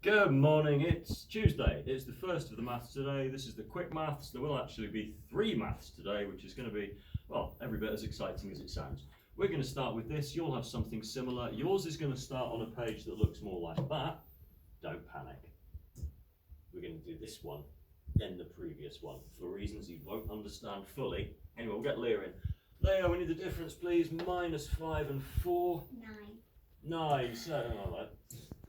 Good morning, it's Tuesday. It's the first of the maths today. This is the quick maths. There will actually be 3 maths today, which is going to be, well, every bit as exciting as it sounds. We're going to start with this. You'll have something similar. Yours is going to start on a page that looks more like that. Don't panic. We're going to do this one, then the previous one, for reasons you won't understand fully. Anyway, we'll get Leah in. Leah, we need the difference, please. -5 and 4. 9. So,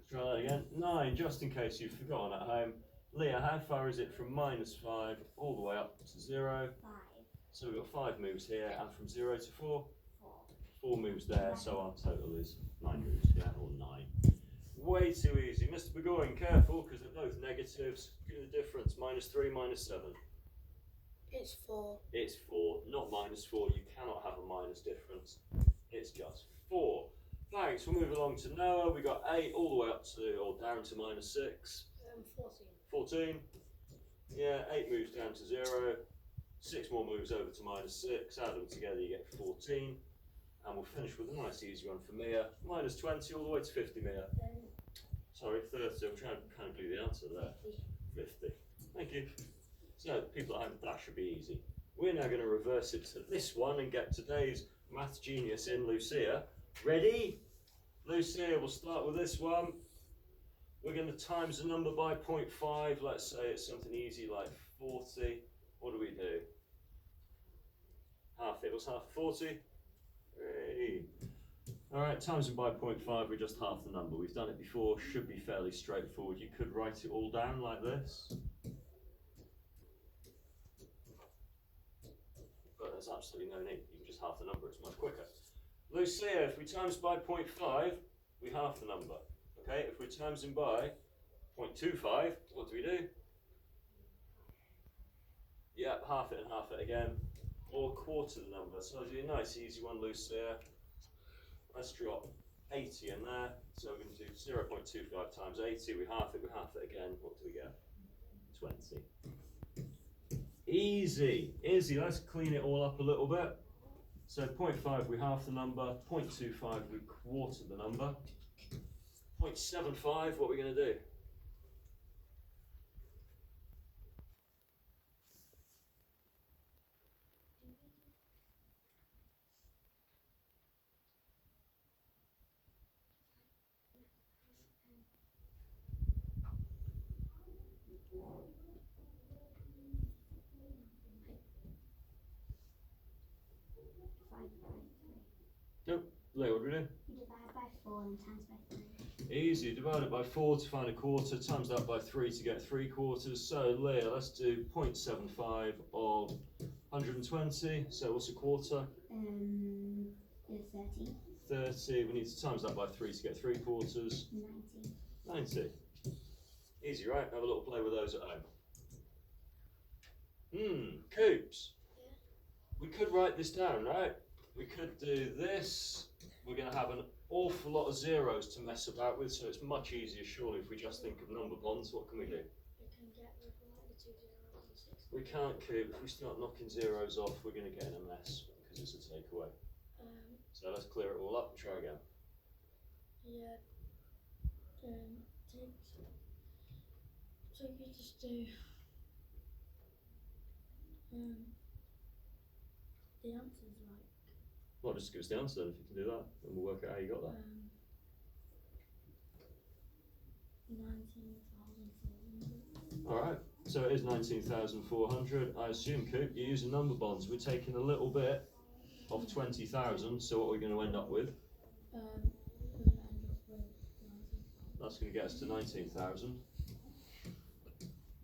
try that again. 9, just in case you've forgotten at home. Leah, how far is it from -5 all the way up to 0? 5. So we've got 5 moves here, and from 0 to 4? 4 moves there, so our total is 9 moves, yeah, or 9. Way too easy. Mr. Burgoyne, careful, because they're both negatives. Give me the difference. -3, -7. It's 4. It's 4, not -4. You cannot have a minus difference. It's just 4. Thanks. We'll move along to Noah. We got 8 all the way up to, or down to -6. 14. 14. Yeah, 8 moves down to 0. 6 more moves over to -6. Add them together, you get 14. And we'll finish with a nice easy one for Mia. -20 all the way to 50, Mia. Sorry, 30. I'm trying to kind of do the answer there. 50. Thank you. So, people at home, that should be easy. We're now going to reverse it to this one and get today's maths genius in, Lucia. Ready? Lucia, we'll start with this one. We're going to times the number by 0.5. Let's say it's something easy like 40. What do we do? Half it. What's half of 40? 3. Alright, times them by 0.5, we're just half the number. We've done it before, should be fairly straightforward. You could write it all down like this. But there's absolutely no need. You can just half the number, it's much quicker. Lucia, if we times by 0.5, we half the number. Okay, if we times them by 0.25, what do we do? Yeah, half it and half it again. Or quarter the number. So I'll do a nice easy one, Lucia. Let's drop 80 in there. So we're going to do 0.25 times 80. We half it again. What do we get? 20. Easy, easy. Let's clean it all up a little bit. So 0.5 we half the number, 0.25 we quarter the number, 0.75 what are we going to do? Nope, Leah, what do we do? You divide by 4 and times by 3. Easy, divide it by 4 to find a quarter, times that by 3 to get 3/4. So Leah, let's do 0.75 of 120. So what's a quarter? 30. 30. We need to times that by 3 to get 3/4. 90. 90. Easy, right? Have a little play with those at home. Coops. Yeah. We could write this down, right? We could do this. We're going to have an awful lot of zeros to mess about with, so it's much easier, surely, if we just think of number bonds. What can we do? We can get rid of like the 2 zeros and 6. We can't coop. If we start knocking zeros off, we're going to get in a mess because it's a takeaway. So let's clear it all up and try again. Yeah. So you just do the answers like Well, just give us the answer then if you can do that, and we'll work out how you got that. 19,400. Alright, so it is 19,400. I assume, Coop, you're using number bonds. We're taking a little bit of 20,000, so what are we going to end up with? We're going to end up with 19,000. That's going to get us to 19,000.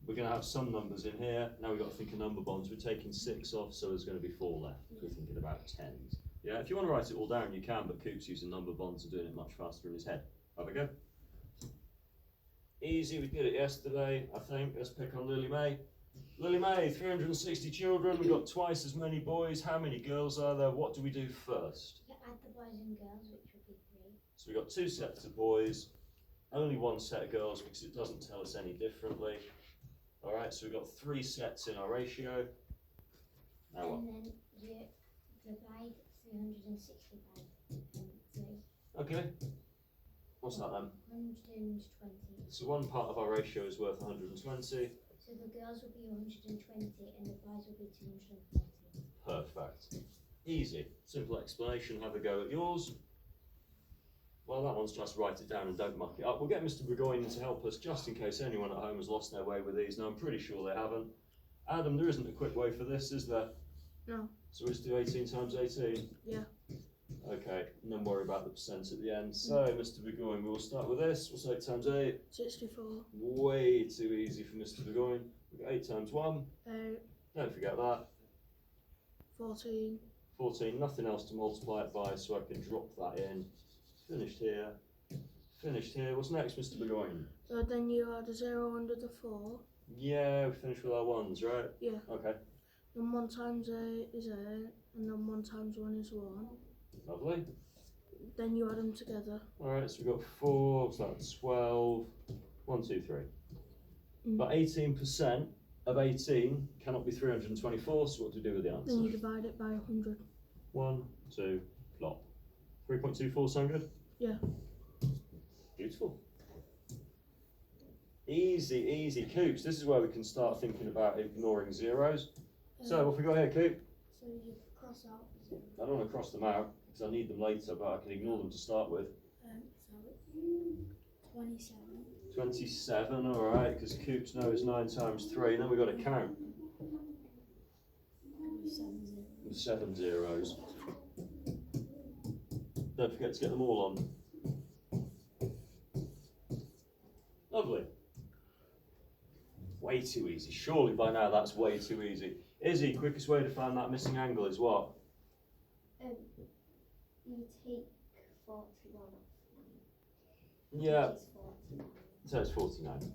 We're going to have some numbers in here. Now we've got to think of number bonds. We're taking 6 off, so there's going to be 4 left. We're thinking about 10s. Yeah, if you want to write it all down, you can, but Coop's using number bonds and doing it much faster in his head. Have a go. Easy, we did it yesterday, I think. Let's pick on Lily May. Lily May, 360 children. We've got twice as many boys. How many girls are there? What do we do first? You add the boys and girls, which would be 3. So we've got 2 sets of boys, only 1 set of girls because it doesn't tell us any differently. All right, so we've got 3 sets in our ratio. Now what? And then you divide 360 by 3. Okay. What's that then? 120. So one part of our ratio is worth 120. So the girls will be 120 and the boys will be 240. Perfect. Easy. Simple explanation. Have a go at yours. Well, that one's just write it down and don't muck it up. We'll get Mr. Burgoyne to help us just in case anyone at home has lost their way with these. Now, I'm pretty sure they haven't. Adam, there isn't a quick way for this, is there? No. So we'll just do 18 times 18? Yeah. Okay, and then worry about the percent at the end. So, Mr. Burgoyne, we'll start with this. What's 8 times 8? 64. Way too easy for Mr. Burgoyne. We've got 8 times 1. 8. Don't forget that. 14. 14, nothing else to multiply it by, so I can drop that in. Finished here. Finished here. What's next, Mr. Burgoyne? So then you add a 0 under the 4. Yeah, we finished with our ones, right? Yeah. Okay, Then 1 times 8 is 8. And then 1 times 1 is 1. lovely. Then you add them together. Alright, so we've got 4, what's that, 12, 1, 2, 3. But 18% of 18 cannot be 324, so what do we do with the answer? Then you divide it by 100. 1, 2, plop. 3.24 sound good? Yeah. Beautiful. Easy, easy. Coops, this is where we can start thinking about ignoring zeros. So, what have we got here, Coop? So you cross out 0. I don't want to cross them out, because I need them later, but I can ignore them to start with. So 27. 27, alright, because Coops knows 9 times 3, and then we've got to count. With 7 0. With 7 zeros. Don't forget to get them all on. Lovely. Way too easy. Surely by now that's way too easy. Izzy, quickest way to find that missing angle is what? You take 41 off. Yeah, Which is 49. so it's 49.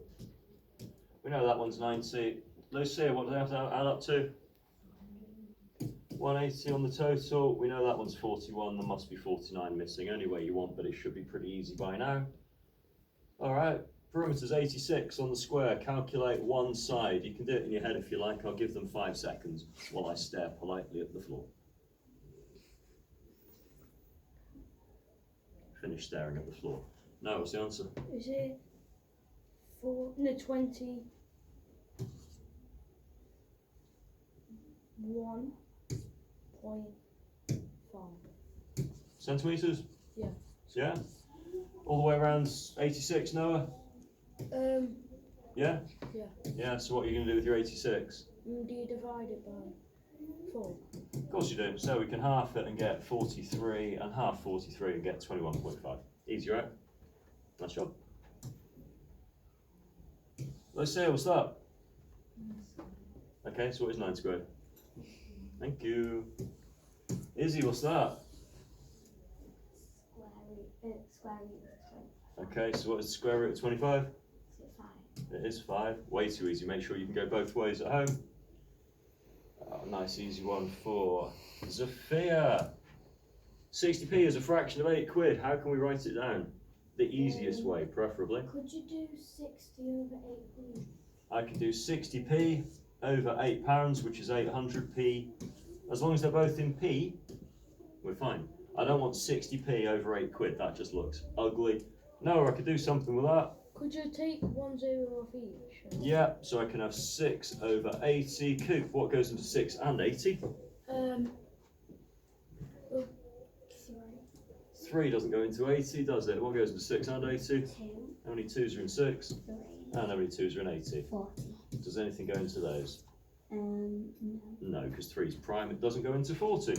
We know that one's 90. Lucia, what do they have to add up to? 180 on the total. We know that one's 41. There must be 49 missing. Any way you want, but it should be pretty easy by now. Alright, perimeter's 86 on the square. Calculate one side. You can do it in your head if you like. I'll give them 5 seconds while I stare politely at the floor. Finish staring at the floor. No, what's the answer? Is it 20? 1.5. Centimetres? Yeah. Yeah? All the way around 86, Noah? Yeah? Yeah. Yeah, so what are you going to do with your 86? Do you divide it by 4? Of course you do. So we can half it and get 43, and half 43 and get 21.5. Easy, right? Nice job. Let's see, what's that? Okay, so what is 9 squared? Thank you. Izzy, what's that? Square root of 20. Okay, so what is the square root of 25? Is it 5? It is 5. Way too easy. Make sure you can go both ways at home. Oh, nice easy one for Zafia. 60p is a fraction of 8 quid. How can we write it down? The easiest way, preferably. Could you do 60 over 8, please? I can do 60p over £8, which is 800p. As long as they're both in p, we're fine. I don't want 60p over 8 quid. That just looks ugly. No, I could do something with that. Could you take 1 0 off each? Yeah, so I can have 6 over 80. Coop, what goes into 6 and 80? 3. 3 doesn't go into 80, does it? What goes into 6 and 80? 2. How many 2s are in 6? 3. And how many 2s are in 80? 40. Does anything go into those? No. No, because 3 is prime, it doesn't go into 40.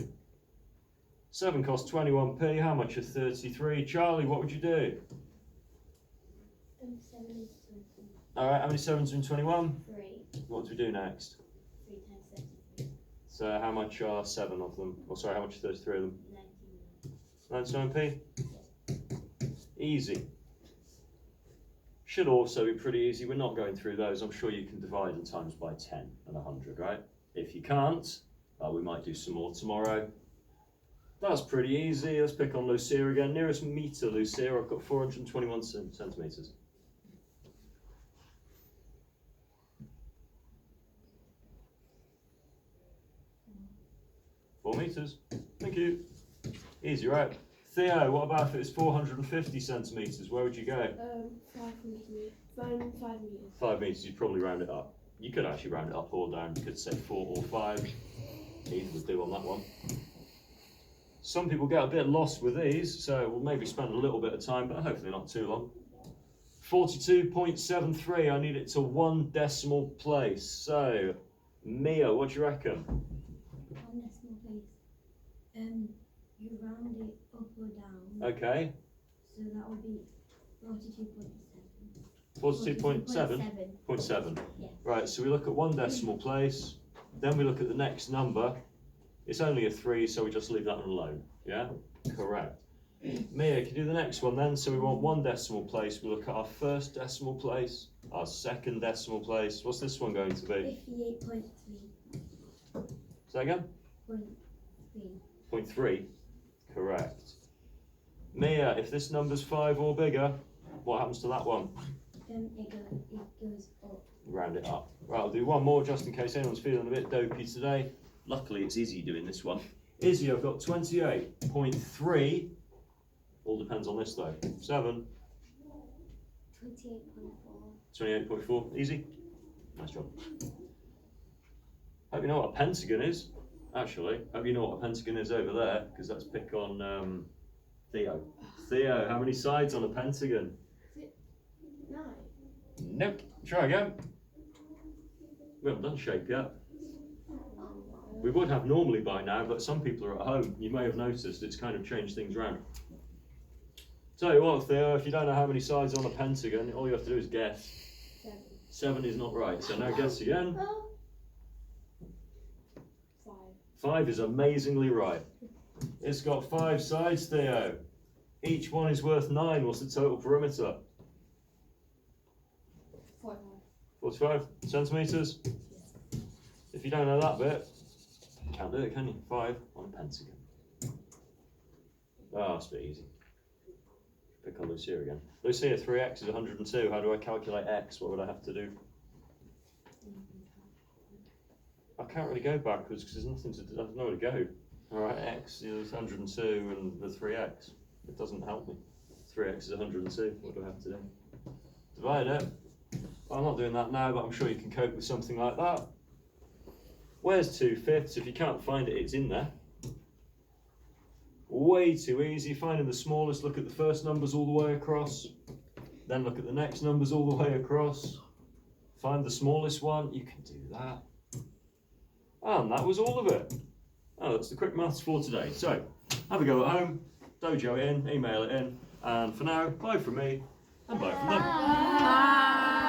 7 costs 21p, how much are 33? Charlie, what would you do? 7 is 20. Alright, how many 7s are in 21? 3. What do we do next? 3 times 7. So how much are 7 of them? Oh, sorry, how much are 33 of them? 19. 99p? Easy. Should also be pretty easy. We're not going through those. I'm sure you can divide and times by 10 and 100, right? If you can't, we might do some more tomorrow. That's pretty easy. Let's pick on Lucia again. Nearest meter, Lucia. I've got 421 centimetres. .4 metres. Thank you. Easy, right? Theo, what about if it's 450 centimetres? Where would you go? 5 meters. 5 meters. 5 metres, you'd probably round it up. You could actually round it up or down. You could say 4 or 5. Either would do on that one. Some people get a bit lost with these, so we'll maybe spend a little bit of time, but hopefully not too long. 42.73, I need it to 1 decimal place. So, Mia, what do you reckon? 1 decimal place. You round it up or down. Okay, So that would be 42.7. 42.7? 0.7. Yeah. Right, so we look at 1 decimal place, then we look at the next number. It's only a 3, so we just leave that one alone. Yeah? Correct. Mia, can you do the next one then? So we want 1 decimal place. We look at our first decimal place, our second decimal place. What's this one going to be? 58.3. Say that again? 0.3. 0.3. Correct. Mia, if this number's 5 or bigger, what happens to that one? It goes up. Round it up. Right, I'll do one more just in case anyone's feeling a bit dopey today. Luckily, it's Izzy doing this one. Izzy, I've got 28.3. All depends on this though. 7. 28.4. 28.4. Easy. Nice job. Hope you know what a pentagon is. Actually, hope you know what a pentagon is over there, because that's pick on Theo. Theo, how many sides on a pentagon? 9. Nope. Try again. We haven't done shape yet. We would have normally by now, but some people are at home. You may have noticed it's kind of changed things around. Tell you what, Theo, if you don't know how many sides on a pentagon, all you have to do is guess. 7. 7 is not right, so now guess again. 5. 5 is amazingly right. It's got 5 sides, Theo. Each one is worth 9. What's the total perimeter? 45. 45 centimetres? If you don't know that bit, you can't do it, can you? 5 on a pentagon. Oh, it's a bit easy. Pick on Lucia again. Lucia, 3x is 102. How do I calculate x? What would I have to do? I can't really go backwards because there's nothing to do. There's nowhere to go. Alright, x is 102 and the 3x. It doesn't help me. 3x is 102. What do I have to do? Divide it. Well, I'm not doing that now, but I'm sure you can cope with something like that. Where's 2/5? If you can't find it, it's in there. Way too easy. Finding the smallest, look at the first numbers all the way across. Then look at the next numbers all the way across. Find the smallest one. You can do that. And that was all of it. Oh, that's the quick maths for today. So, have a go at home, dojo it in, email it in, and for now, bye from me, and bye from them. Bye.